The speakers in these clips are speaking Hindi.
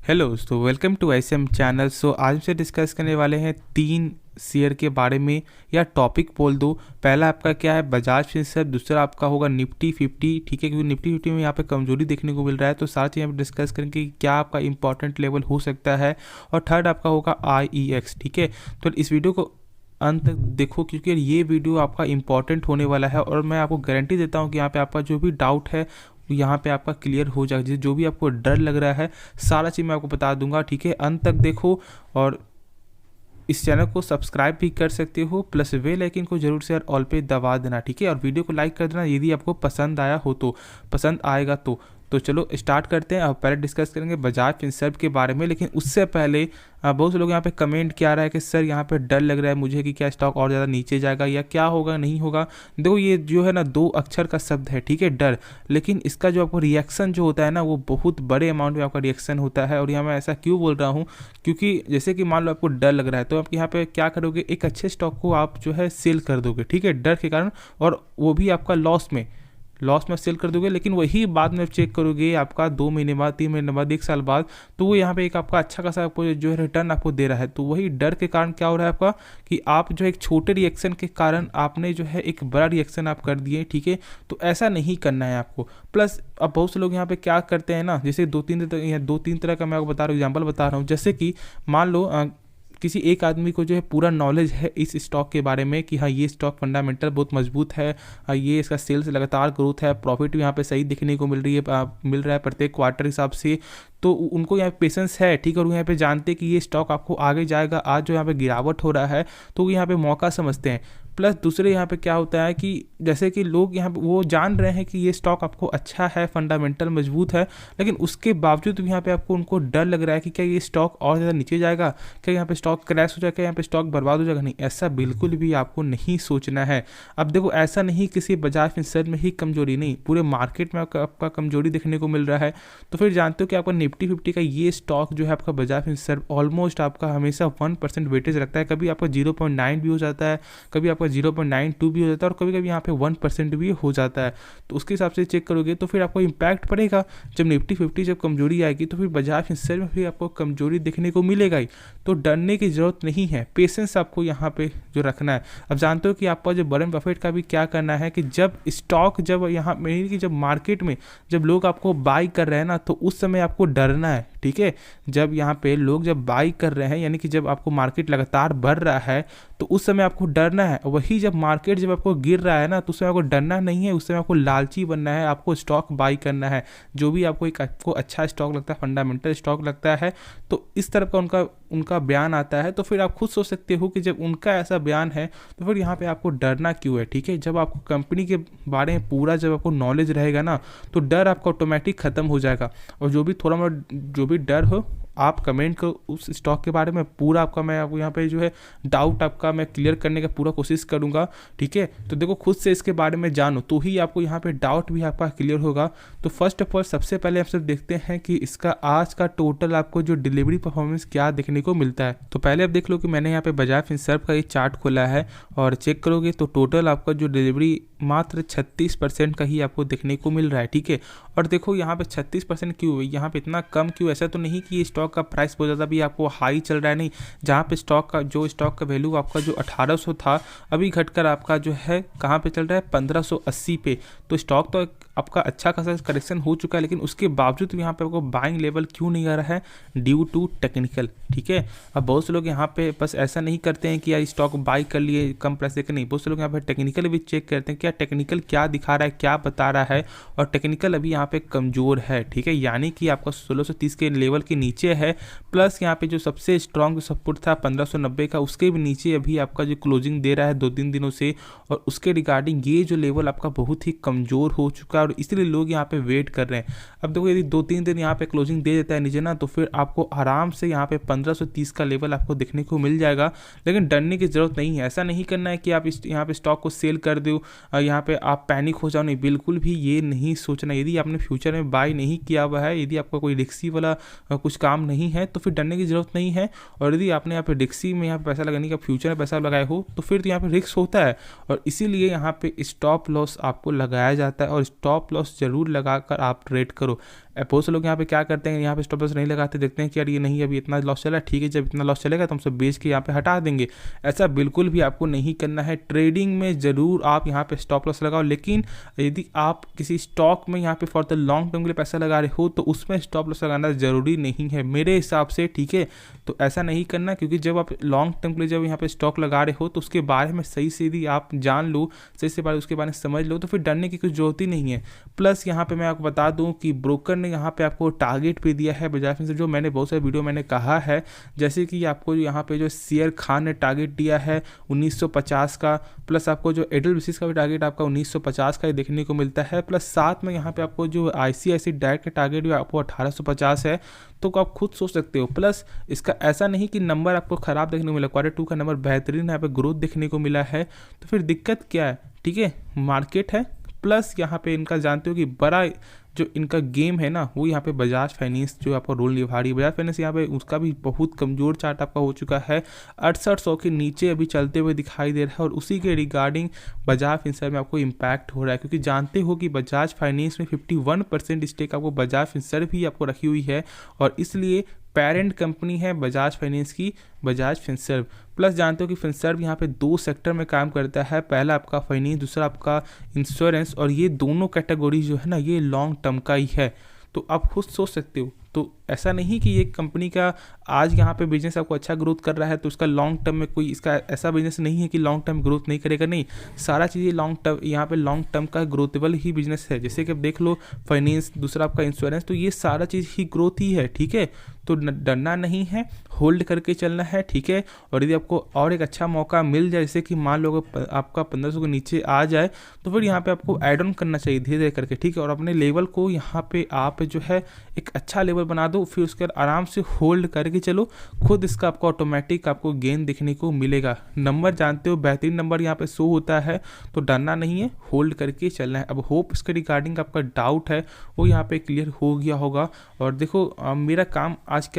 हेलो दोस्तों, वेलकम टू एसएम चैनल। आज हमसे डिस्कस करने वाले हैं 3 शेयर के बारे में, या टॉपिक बोल दो। पहला आपका क्या है, बजाज फिनसर्व। दूसरा आपका होगा निफ्टी 50, ठीक है, क्योंकि निफ्टी 50 में यहाँ पे कमजोरी देखने को मिल रहा है, तो सारा चीज़ यहाँ पे डिस्कस करेंगे कि क्या आपका इंपॉर्टेंट लेवल हो सकता है। और थर्ड आपका होगा IEX, ठीक है। तो इस वीडियो को अंत तक देखो, क्योंकि ये वीडियो आपका इंपॉर्टेंट होने वाला है और मैं आपको गारंटी देता हूँ कि यहाँ पे आपका जो भी डाउट है यहाँ पे आपका क्लियर हो जाएगा। जो भी आपको डर लग रहा है सारा चीज़ मैं आपको बता दूंगा, ठीक है। अंत तक देखो और इस चैनल को सब्सक्राइब भी कर सकते हो, प्लस बेल आइकन को जरूर से ऑल पे दबा देना, ठीक है। और वीडियो को लाइक कर देना यदि आपको पसंद आया हो, तो पसंद आएगा तो चलो स्टार्ट करते हैं। अब पहले डिस्कस करेंगे बजाज फिनसर्व के बारे में, लेकिन उससे पहले बहुत से लोग यहाँ पे कमेंट किया रहा है कि सर यहाँ पे डर लग रहा है मुझे कि क्या स्टॉक और ज़्यादा नीचे जाएगा या क्या होगा नहीं होगा। देखो, ये जो है ना 2 अक्षर का शब्द है, ठीक है, डर। लेकिन इसका जो आपको रिएक्शन जो होता है ना, वो बहुत बड़े अमाउंट में आपका रिएक्शन होता है। और यहाँ मैं ऐसा क्यों बोल रहा हूँ, क्योंकि जैसे कि मान लो आपको डर लग रहा है, तो आप यहाँ पे क्या करोगे, एक अच्छे स्टॉक को आप जो है सेल कर दोगे, ठीक है, डर के कारण, और वो भी आपका लॉस में सेल कर दोगे। लेकिन वही बाद में चेक करोगे आपका 2 महीने बाद, 3 महीने बाद, 1 साल बाद, तो वो यहाँ पे एक आपका अच्छा खासा आपको जो है रिटर्न आपको दे रहा है। तो वही डर के कारण क्या हो रहा है आपका, कि आप जो है एक छोटे रिएक्शन के कारण आपने जो है एक बड़ा रिएक्शन आप कर दिए, ठीक है। तो ऐसा नहीं करना है आपको। प्लस अब बहुत से लोग यहाँ पे क्या करते हैं ना, जैसे 2-3 तरह का मैं आपको बता रहा हूँ, एग्जाम्पल बता रहा हूँ। जैसे कि मान लो किसी एक आदमी को जो है पूरा नॉलेज है इस स्टॉक के बारे में कि हाँ, ये स्टॉक फंडामेंटल बहुत मजबूत है, ये इसका सेल्स लगातार ग्रोथ है, प्रॉफिट भी यहाँ पे सही दिखने को मिल रहा है प्रत्येक क्वार्टर हिसाब से। तो उनको यहाँ पे पेशेंस है, ठीक है, और यहाँ पे जानते हैं कि ये स्टॉक आपको आगे जाएगा। आज जो यहाँ पे गिरावट हो रहा है तो वो यहाँ पे मौका समझते हैं। प्लस दूसरे यहाँ पे क्या होता है कि जैसे कि लोग यहाँ पे वो जान रहे हैं कि ये स्टॉक आपको अच्छा है, फंडामेंटल मजबूत है, लेकिन उसके बावजूद भी यहाँ पे आपको उनको डर लग रहा है कि क्या ये स्टॉक और ज़्यादा नीचे जाएगा, क्या यहाँ पे स्टॉक क्रैश हो जाएगा, यहाँ पे स्टॉक बर्बाद हो जाएगा। नहीं, ऐसा बिल्कुल भी आपको नहीं सोचना है। अब देखो, ऐसा नहीं किसी बजाज फिनसर्व में ही कमजोरी, नहीं, पूरे मार्केट में आपका कमजोरी देखने को मिल रहा है। तो फिर जानते हो कि आपका निफ्टी 50 का ये स्टॉक जो है आपका बजाज फिनसर्व ऑलमोस्ट आपका हमेशा 1% वेटेज रखता है। कभी आपका 0.9 भी हो जाता है, कभी आपका 0.92 भी हो जाता है, और कभी कभी यहाँ पे 1% भी हो जाता है। तो उसके हिसाब से चेक करोगे तो फिर आपको इम्पैक्ट पड़ेगा। जब निफ्टी 50 जब कमजोरी आएगी तो फिर बजाज फिनसर्व में भी आपको कमजोरी देखने को मिलेगा ही। तो डरने की जरूरत नहीं है, पेशेंस आपको यहाँ पे जो रखना है। अब जानते हो कि आपका जो वॉरेन बफेट का भी क्या करना है, कि जब स्टॉक जब यहाँ मेन की जब मार्केट में जब लोग आपको बाई कर रहे हैं ना, तो उस समय आपको डरना है, ठीक है। जब यहाँ पे लोग जब बाई कर रहे हैं, यानी कि जब आपको मार्केट लगातार बढ़ रहा है, तो उस समय आपको डरना है। वही जब मार्केट जब आपको गिर रहा है ना, तो उस समय आपको डरना नहीं है, उस समय आपको लालची बनना है, आपको स्टॉक बाई करना है। जो भी आपको अच्छा स्टॉक लगता है, फंडामेंटल स्टॉक लगता है, तो इस तरह का उनका बयान आता है, तो फिर आप खुद सोच सकते हो कि जब उनका ऐसा बयान है तो फिर यहाँ पे आपको डरना क्यों है, ठीक है। जब आपको कंपनी के बारे में पूरा जब आपको नॉलेज रहेगा ना, तो डर आपका ऑटोमेटिक खत्म हो जाएगा। और जो भी थोड़ा मोड़ा जो भी डर हो, आप कमेंट करो उस स्टॉक के बारे में, पूरा आपका मैं आपको यहाँ पे जो है डाउट आपका मैं क्लियर करने का पूरा कोशिश करूँगा, ठीक है। तो देखो, खुद से इसके बारे में जानो तो ही आपको यहाँ पे डाउट भी आपका क्लियर होगा। तो फर्स्ट ऑफ ऑल सबसे पहले आप सब देखते हैं कि इसका आज का टोटल आपको जो डिलीवरी परफॉर्मेंस क्या देखने को मिलता है। तो पहले आप देख लो कि मैंने यहाँ पे बजाज फिनसर्व का ये चार्ट खोला है, और चेक करोगे तो टोटल आपका जो डिलीवरी मात्र 36% का ही आपको देखने को मिल रहा है, ठीक है। और देखो यहाँ पे 36% क्यों हुई, यहाँ पे इतना कम क्यों। ऐसा तो नहीं कि ये स्टॉक का प्राइस बहुत ज़्यादा भी आपको हाई चल रहा है, नहीं। जहाँ पे स्टॉक का वैल्यू आपका जो 1800 था, अभी घटकर आपका जो है कहाँ पे चल रहा है, 1580 पे। तो स्टॉक तो आपका अच्छा खासा करेक्शन हो चुका है, लेकिन उसके बावजूद यहाँ पे आपको बाइंग लेवल क्यों नहीं आ रहा है, ड्यू टू टेक्निकल, ठीक है। अब बहुत से लोग यहाँ पे बस ऐसा नहीं करते हैं कि यार स्टॉक बाई कर लिए कम प्राइस देकर, नहीं। बहुत से लोग यहाँ पे टेक्निकल भी चेक करते हैं, क्या टेक्निकल क्या दिखा रहा है, क्या बता रहा है। और टेक्निकल अभी यहाँ पे कमजोर है, ठीक है, यानी कि आपका 1630 के लेवल के नीचे है। प्लस यहाँ पे जो सबसे स्ट्रॉन्ग सपोर्ट था 1590 का, उसके भी नीचे अभी आपका जो क्लोजिंग दे रहा है 2-3 दिनों से। और उसके रिगार्डिंग ये जो लेवल आपका बहुत ही कमजोर हो चुका है, और इसलिए लोग यहाँ पे वेट कर रहे हैं। अब देखो, यदि 2-3 दिन यहाँ पे क्लोजिंग दे देता है नीचे ना, तो फिर आपको आराम से यहाँ पे 1530 का लेवल आपको देखने को मिल जाएगा। लेकिन डरने की जरूरत नहीं है। ऐसा नहीं करना है कि आप यहाँ पे स्टॉक को सेल कर दो, यहाँ पे आप पैनिक हो जाओ, नहीं, बिल्कुल भी ये नहीं सोचना। यदि आपने फ्यूचर में बाय नहीं किया हुआ है, यदि आपका कोई रिक्सी वाला कुछ काम नहीं है, तो फिर डरने की जरूरत नहीं है। और यदि आपने यहाँ पे रिक्सी में यहाँ पैसा लगाने का फ्यूचर में पैसा लगाए हो, तो फिर तो यहाँ पे रिस्क होता है, और इसीलिए यहाँ पे स्टॉप लॉस आपको लगाया जाता है। और स्टॉप लॉस जरूर लगाकर आप ट्रेड करो। बहुत से लोग यहाँ पे क्या करते हैं, यहाँ पे स्टॉप लॉस नहीं लगाते, देखते हैं कि यार ये नहीं अभी इतना लॉस चला, ठीक है जब इतना लॉस चलेगा तो हम सब बेच के यहाँ पे हटा देंगे। ऐसा बिल्कुल भी आपको नहीं करना है। ट्रेडिंग में ज़रूर आप यहाँ पे स्टॉप लॉस लगाओ, लेकिन यदि आप किसी स्टॉक में यहाँ पे फॉर द लॉन्ग टर्म के लिए पैसा लगा रहे हो तो उसमें स्टॉप लॉस लगाना ज़रूरी नहीं है मेरे हिसाब से, ठीक है। तो ऐसा नहीं करना, क्योंकि जब आप लॉन्ग टर्म के लिए जब यहाँ पे स्टॉक लगा रहे हो तो उसके बारे में सही से यदि आप जान लो, सही से उसके बारे में समझ लो, तो फिर डरने की कुछ जरूरत ही नहीं है। प्लस यहाँ पे मैं आपको बता दूं कि ब्रोकर ने यहाँ पे आपको टारगेट पे दिया है बजाज फिनसर्व, जो मैंने बहुत सारे वीडियो मैंने कहा है, जैसे कि आपको यहाँ पे जो शेयर खान ने टारगेट दिया है 1950 का, प्लस आपको जो एडलबीसी का भी टारगेट आपका 1950 का ही देखने को मिलता है, प्लस साथ में यहाँ पे आपको जो ICICI डायरेक्ट का टारगेट भी आपको 1850 है। तो आप खुद सोच सकते हो। प्लस इसका ऐसा नहीं कि नंबर आपको खराब देखने को मिला, Q2 का नंबर बेहतरीन यहाँ पे ग्रोथ देखने को मिला है, तो फिर दिक्कत क्या है, ठीक है मार्केट है। प्लस यहाँ पे इनका जानते हो कि बड़ा जो इनका गेम है ना, वो यहाँ पे बजाज फाइनेंस जो आपका रोल निभा रही है। बजाज फाइनेंस यहाँ पे उसका भी बहुत कमज़ोर चार्ट आपका हो चुका है, 6800 के नीचे अभी चलते हुए दिखाई दे रहा है, और उसी के रिगार्डिंग बजाज फिनसर्व में आपको इम्पैक्ट हो रहा है, क्योंकि जानते हो कि बजाज फाइनेंस में 51% स्टेक आपको बजाज फिनसर्व ही आपको रखी हुई है, और इसलिए पेरेंट कंपनी है बजाज फाइनेंस की बजाज फिनसर्व। प्लस जानते हो कि फिनसर्व यहाँ पे 2 सेक्टर में काम करता है, पहला आपका फाइनेंस, दूसरा आपका इंश्योरेंस, और ये दोनों कैटेगरी जो है ना ये लॉन्ग टर्म का ही है। तो आप खुद सोच सकते हो, तो ऐसा नहीं कि ये कंपनी का आज यहाँ पे बिजनेस आपको अच्छा ग्रोथ कर रहा है तो उसका लॉन्ग टर्म में कोई इसका ऐसा बिजनेस नहीं है कि लॉन्ग टर्म ग्रोथ नहीं करेगा, नहीं, सारा चीज़ें लॉन्ग टर्म यहाँ पे लॉन्ग टर्म का ग्रोथेबल ही बिजनेस है। जैसे कि आप देख लो फाइनेंस, दूसरा आपका इंश्योरेंस, तो ये सारा चीज़ ही ग्रोथ ही है, ठीक है। तो डरना नहीं है, होल्ड करके चलना है, ठीक है। और यदि आपको और एक अच्छा मौका मिल जाए, जैसे कि मान लो आपका 1500 के नीचे आ जाए, तो फिर यहाँ पे आपको ऐड ऑन करना चाहिए धीरे धीरे करके, ठीक है। और अपने लेवल को यहाँ पे आप जो है एक अच्छा लेवल बना दो, फिर उसके बाद आराम से होल्ड करके चलो, खुद इसका आपको ऑटोमेटिक आपको गेन देखने को मिलेगा। नंबर जानते हो बेहतरीन नंबर यहाँ पे शो होता है, तो डरना नहीं है, होल्ड करके चलना है। अब होप इसके रिगार्डिंग आपका डाउट है वो यहाँ पे क्लियर हो गया होगा। और देखो मेरा काम आज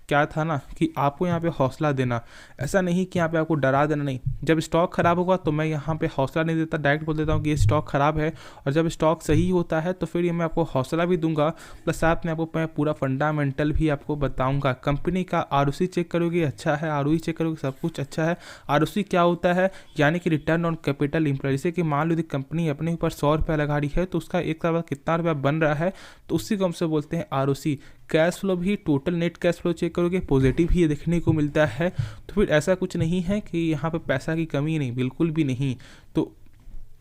क्या था ना कि आपको यहाँ पे हौसला देना, ऐसा नहीं कि यहाँ पे आपको डरा देना, नहीं। जब स्टॉक खराब होगा तो मैं यहाँ पे हौसला नहीं देता, डायरेक्ट बोल देता हूँ कि ये स्टॉक खराब है, और जब स्टॉक सही होता है तो फिर ये मैं आपको हौसला भी दूंगा, प्लस साथ में आपको मैं पूरा फंडामेंटल भी आपको बताऊँगा। कंपनी का ROC चेक करोगे अच्छा है, ROE चेक करोगे सब कुछ अच्छा है। ROC क्या होता है, यानी कि रिटर्न ऑन कैपिटल एम्प्लॉय। जैसे कि मान लो यदि कंपनी अपने ऊपर 100 रुपया लगा रही है तो उसका एक साल बाद कितना रुपया बन रहा है, तो उसी को हमसे बोलते हैं ROC। कैश फ्लो भी, total net cash flow check करोगे पॉजिटिव ही देखने को मिलता है, तो फिर ऐसा कुछ नहीं है कि यहाँ पे पैसा की कमी नहीं, बिल्कुल भी नहीं। तो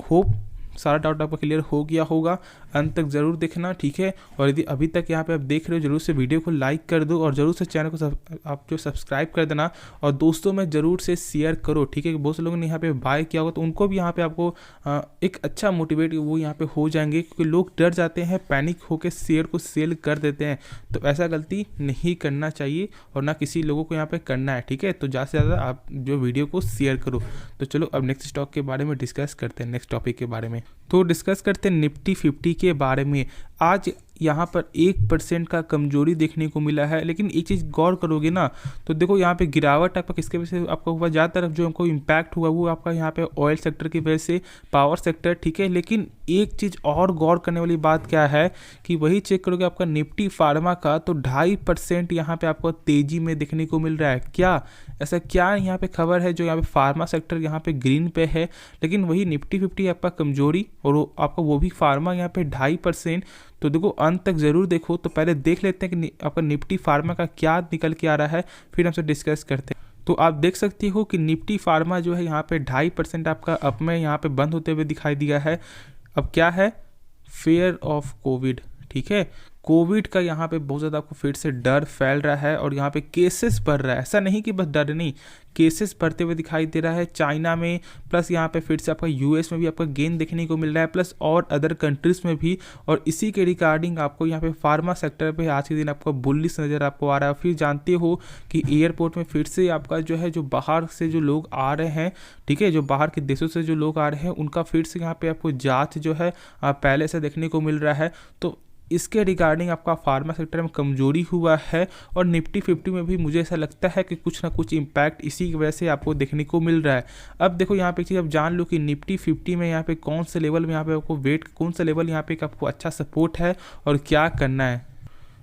होप सारा डाउट आपका क्लियर हो गया होगा, अंत तक जरूर देखना, ठीक है। और यदि अभी तक यहाँ पे आप देख रहे हो जरूर से वीडियो को लाइक कर दो, और जरूर से चैनल को आप जो सब्सक्राइब कर देना, और दोस्तों में जरूर से शेयर करो, ठीक है। बहुत से लोगों ने यहाँ पे बाय किया होगा तो उनको भी यहाँ पे आपको एक अच्छा मोटिवेट वो यहाँ पे हो जाएंगे, क्योंकि लोग डर जाते हैं, पैनिक होकर शेयर को सेल कर देते हैं। तो ऐसा गलती नहीं करना चाहिए और ना किसी लोगों को यहाँ पे करना है, ठीक है। तो ज़्यादा से ज़्यादा आप जो वीडियो को शेयर करो। तो चलो अब नेक्स्ट स्टॉक के बारे में डिस्कस करते हैं, नेक्स्ट टॉपिक के बारे में। तो डिस्कस करते हैं निफ्टी 50 के बारे में। आज यहाँ पर 1% का कमजोरी देखने को मिला है, लेकिन एक चीज़ गौर करोगे ना तो देखो यहाँ पे गिरावट आपका किसके वजह से आपका हुआ, ज़्यादातर जो हमको इम्पैक्ट हुआ वो आपका यहाँ पे ऑयल सेक्टर की वजह से, पावर सेक्टर, ठीक है। लेकिन एक चीज़ और गौर करने वाली बात क्या है कि वही चेक करोगे आपका निफ्टी फार्मा का, तो 2.5% यहाँ पे आपको तेजी में देखने को मिल रहा है। क्या ऐसा क्या यहाँ पे खबर है जो यहाँ पे फार्मा सेक्टर यहाँ पे ग्रीन पे है, लेकिन वही निफ्टी 50 आपका कमजोरी, और आपका वो भी फार्मा यहाँ पे 2.5%। तो देखो अंत तक जरूर देखो। तो पहले देख लेते हैं कि आपका निफ्टी फार्मा का क्या निकल के आ रहा है, फिर हमसे डिस्कस करते हैं। तो आप देख सकते हो कि निफ्टी फार्मा जो है यहाँ पे 2.5% आपका अप में यहाँ पे बंद होते हुए दिखाई दिया है। अब क्या है, फेयर ऑफ कोविड, ठीक है। कोविड का यहाँ पे बहुत ज़्यादा आपको फिर से डर फैल रहा है, और यहाँ पे केसेस बढ़ रहा है। ऐसा नहीं कि बस डर नहीं, केसेस बढ़ते हुए दिखाई दे रहा है चाइना में, प्लस यहाँ पे फिर से आपका US में भी आपका गेन देखने को मिल रहा है, प्लस और अदर कंट्रीज में भी। और इसी के रिगार्डिंग आपको यहाँ पे फार्मा सेक्टर पे आज के दिन आपका बुलिश नज़र आपको आ रहा है। फिर जानते हो कि एयरपोर्ट में फिर से आपका जो है जो बाहर से जो लोग आ रहे हैं, ठीक है, जो बाहर के देशों से जो लोग आ रहे हैं उनका फिर से यहाँ पे आपको जाँच जो है पहले से देखने को मिल रहा है। तो इसके रिगार्डिंग आपका फार्मा सेक्टर में कमजोरी हुआ है, और निफ्टी 50 में भी मुझे ऐसा लगता है कि कुछ ना कुछ इम्पैक्ट इसी की वजह से आपको देखने को मिल रहा है। अब देखो यहाँ पे एक चीज़ आप जान लो कि निफ्टी 50 में यहाँ पे कौन से लेवल में यहाँ पे आपको वेट, कौन सा लेवल यहाँ पे आपको अच्छा सपोर्ट है और क्या करना है।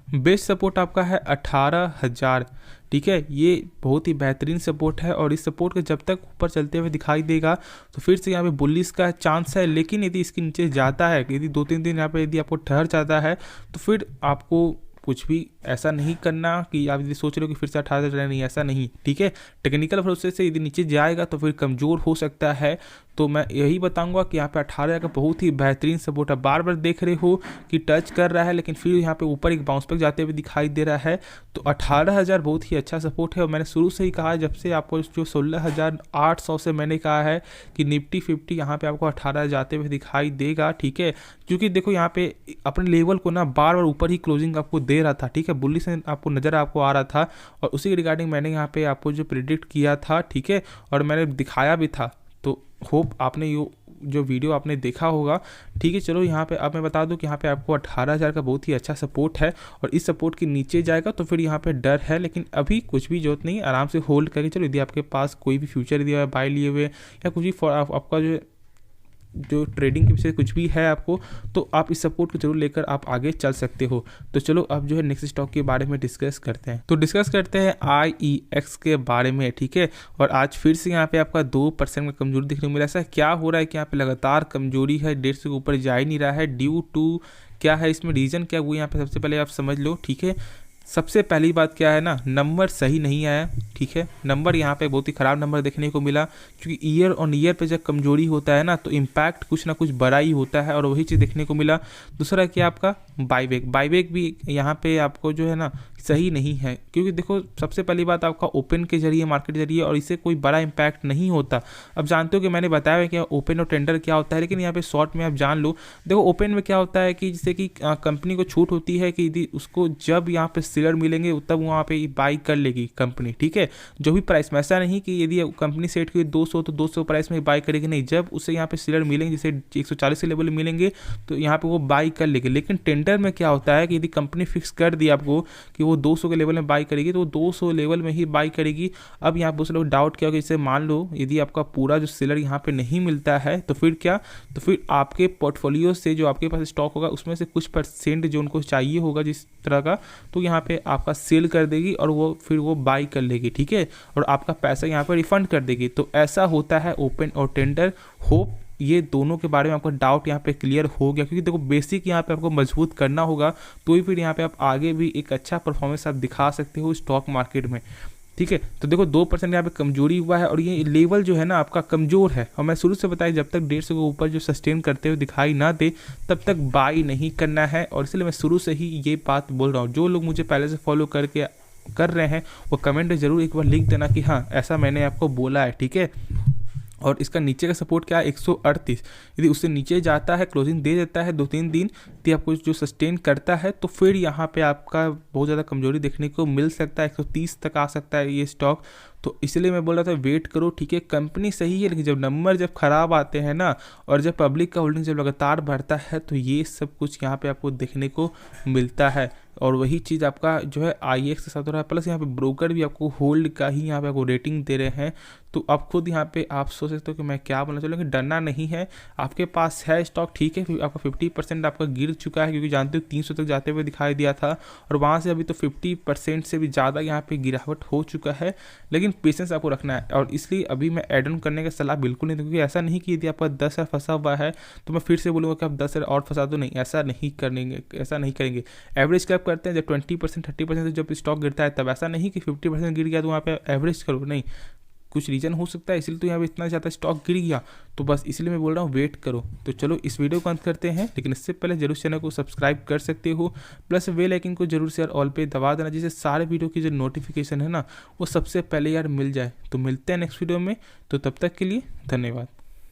बेस्ट सपोर्ट आपका है 18,000, ठीक है। ये बहुत ही बेहतरीन सपोर्ट है और इस सपोर्ट के जब तक ऊपर चलते हुए दिखाई देगा तो फिर से यहाँ पे बुलिश का चांस है। लेकिन यदि इसके नीचे जाता है, यदि 2-3 दिन यहाँ पे यदि आपको ठहर जाता है तो फिर आपको कुछ भी ऐसा नहीं करना कि आप यदि सोच रहे हो कि फिर से 18,000 नहीं, ऐसा नहीं, ठीक है। टेक्निकल प्रोसेस से यदि नीचे जाएगा तो फिर कमज़ोर हो सकता है। तो मैं यही बताऊंगा कि यहाँ पे 18,000 का बहुत ही बेहतरीन सपोर्ट है। बार बार देख रहे हो कि टच कर रहा है लेकिन फिर यहाँ पे ऊपर एक बाउंस बैक जाते हुए दिखाई दे रहा है। तो 18,000 बहुत ही अच्छा सपोर्ट है और मैंने शुरू से ही कहा, जब से आपको जो 16,800 से मैंने कहा है कि निफ्टी 50 यहाँ पे आपको 18,000 जाते हुए दिखाई देगा, ठीक है। क्योंकि देखो यहाँ पे अपने लेवल को ना बार बार ऊपर ही क्लोजिंग आपको दे रहा था, ठीक है। बुल्लिश से आपको नज़र आपको आ रहा था और उसी के रिगार्डिंग मैंने यहाँ पे आपको जो प्रिडिक्ट किया था, ठीक है, और मैंने दिखाया भी था। तो होप आपने जो वीडियो आपने देखा होगा, ठीक है। चलो यहाँ पे अब मैं बता दूं कि यहाँ पे आपको 18,000 का बहुत ही अच्छा सपोर्ट है और इस सपोर्ट के नीचे जाएगा तो फिर यहाँ पे डर है, लेकिन अभी कुछ भी जरूरत नहीं, आराम से होल्ड करके चलो। यदि आपके पास कोई भी फ्यूचर दिया हुआ है, बाय लिए हुए या कुछ भी आपका जो ट्रेडिंग के विषय कुछ भी है आपको, तो आप इस सपोर्ट को जरूर लेकर आप आगे चल सकते हो। तो चलो अब जो है नेक्स्ट स्टॉक के बारे में डिस्कस करते हैं। तो डिस्कस करते हैं IEX के बारे में, ठीक है। और आज फिर से यहाँ पे आपका 2% का कमजोरी दिखने को मिला। ऐसा क्या हो रहा है कि यहाँ पे लगातार कमजोरी है, 150 के ऊपर जा ही नहीं रहा है। ड्यू टू क्या है, इसमें रीज़न क्या वो यहाँ पे सबसे पहले आप समझ लो, ठीक है। सबसे पहली बात क्या है ना, नंबर सही नहीं आया, ठीक है। नंबर यहाँ पे बहुत ही ख़राब नंबर देखने को मिला, क्योंकि ईयर ऑन ईयर पे जब कमजोरी होता है ना तो इम्पैक्ट कुछ ना कुछ बड़ा ही होता है और वही चीज़ देखने को मिला। दूसरा क्या आपका बाईबैक भी यहाँ पे आपको जो है ना सही नहीं है, क्योंकि देखो सबसे पहली बात आपका ओपन के जरिए, मार्केट के जरिए, और इससे कोई बड़ा इम्पैक्ट नहीं होता। अब जानते हो कि मैंने बताया है कि ओपन और टेंडर क्या होता है, लेकिन यहाँ पे शॉर्ट में आप जान लो। देखो ओपन में क्या होता है कि जैसे कि कंपनी को छूट होती है कि यदि उसको जब यहाँ पे शेयर मिलेंगे तब वहाँ पे बाई कर लेगी कंपनी, ठीक है, जो भी प्राइस में। ऐसा नहीं कि यदि कंपनी सेट की 200 तो 200 प्राइस में बाई करेगी, नहीं, जब उसे यहाँ पे शेयर मिलेंगे, जैसे 140 के लेवल मिलेंगे तो यहाँ पे वो बाई कर लेगी। लेकिन टेंडर में क्या होता है कि यदि कंपनी फिक्स कर दी आपको कि वो 200 के लेवल में बाई करेगी तो वो 200 लेवल में ही बाई करेगी। अब यहाँ पर लोग डाउट क्या होगा, जैसे मान लो यदि आपका पूरा जो सेलर यहाँ पे नहीं मिलता है तो फिर क्या, तो फिर आपके पोर्टफोलियो से जो आपके पास स्टॉक होगा उसमें से कुछ % जो उनको चाहिए होगा जिस तरह का, तो यहाँ पे आपका सेल कर देगी और वो फिर वो बाई कर लेगी, ठीक है, और आपका पैसा यहाँ पे रिफंड कर देगी। तो ऐसा होता है ओपन और टेंडर। होप ये दोनों के बारे में आपका डाउट यहाँ पे क्लियर हो गया, क्योंकि देखो बेसिक यहाँ पे आपको मजबूत करना होगा तो ही फिर यहाँ पे आप आगे भी एक अच्छा परफॉर्मेंस आप दिखा सकते हो स्टॉक मार्केट में, ठीक है। तो देखो 2% यहाँ पे कमजोरी हुआ है और ये लेवल जो है ना आपका कमजोर है, और मैं शुरू से बताया जब तक 150 के ऊपर जो सस्टेन करते हुए दिखाई ना दे तब तक बाई नहीं करना है। और इसलिए मैं शुरू से ही ये बात बोल रहा हूँ। जो लोग मुझे पहले से फॉलो कर रहे हैं वो कमेंट में ज़रूर एक बार लिख देना कि हाँ ऐसा मैंने आपको बोला है, ठीक है। और इसका नीचे का सपोर्ट क्या है, 138। यदि उससे नीचे जाता है, क्लोजिंग दे देता है 2-3 दिन, तो आपको जो सस्टेन करता है तो फिर यहाँ पे आपका बहुत ज़्यादा कमजोरी देखने को मिल सकता है, 130 तक आ सकता है ये स्टॉक। तो इसलिए मैं बोल रहा था वेट करो, ठीक है। कंपनी सही है, लेकिन जब नंबर जब ख़राब आते हैं ना और जब पब्लिक का होल्डिंग जब लगातार बढ़ता है तो ये सब कुछ यहाँ पे आपको देखने को मिलता है। और वही चीज़ आपका जो है IEX के साथ हो रहा है। प्लस यहाँ पे ब्रोकर भी आपको होल्ड का ही यहाँ पे आपको रेटिंग दे रहे हैं। तो आप खुद यहाँ पे आप सोच सकते हो कि मैं क्या बोलना चाहूँ, लेकिन डरना नहीं है। आपके पास है स्टॉक, ठीक है, आपका 50% आपका गिर चुका है, क्योंकि जानते हो 300 तक जाते हुए दिखाई दिया था और वहाँ से अभी तो 50% से भी ज़्यादा यहाँ पे गिरावट हो चुका है। लेकिन पेशेंस आपको रखना है और इसलिए अभी मैं एड ऑन करने का सलाह बिल्कुल नहीं दूँ, क्योंकि ऐसा नहीं कि यदि आपका 10,000 फंसा हुआ है तो मैं फिर से बोलूँगा कि आप 10,000 और फंसा दो, नहीं, ऐसा नहीं करेंगे। एवरेज क्या करते हैं, जब 20% 30% जब स्टॉक गिरता है तब, ऐसा नहीं कि 50% गिर गया तो वहाँ पे एवरेज करो, नहीं, कुछ रीज़न हो सकता है इसलिए तो यहाँ पे इतना ज़्यादा स्टॉक गिर गया। तो बस इसलिए मैं बोल रहा हूँ वेट करो। तो चलो इस वीडियो को अंत करते हैं, लेकिन इससे पहले जरूर चैनल को सब्सक्राइब कर सकते हो, प्लस बेल आइकन को जरूर से यार ऑल पे दबा देना, जिससे सारे वीडियो की जो नोटिफिकेशन है ना वो सबसे पहले यार मिल जाए। तो मिलते हैं नेक्स्ट वीडियो में, तो तब तक के लिए धन्यवाद।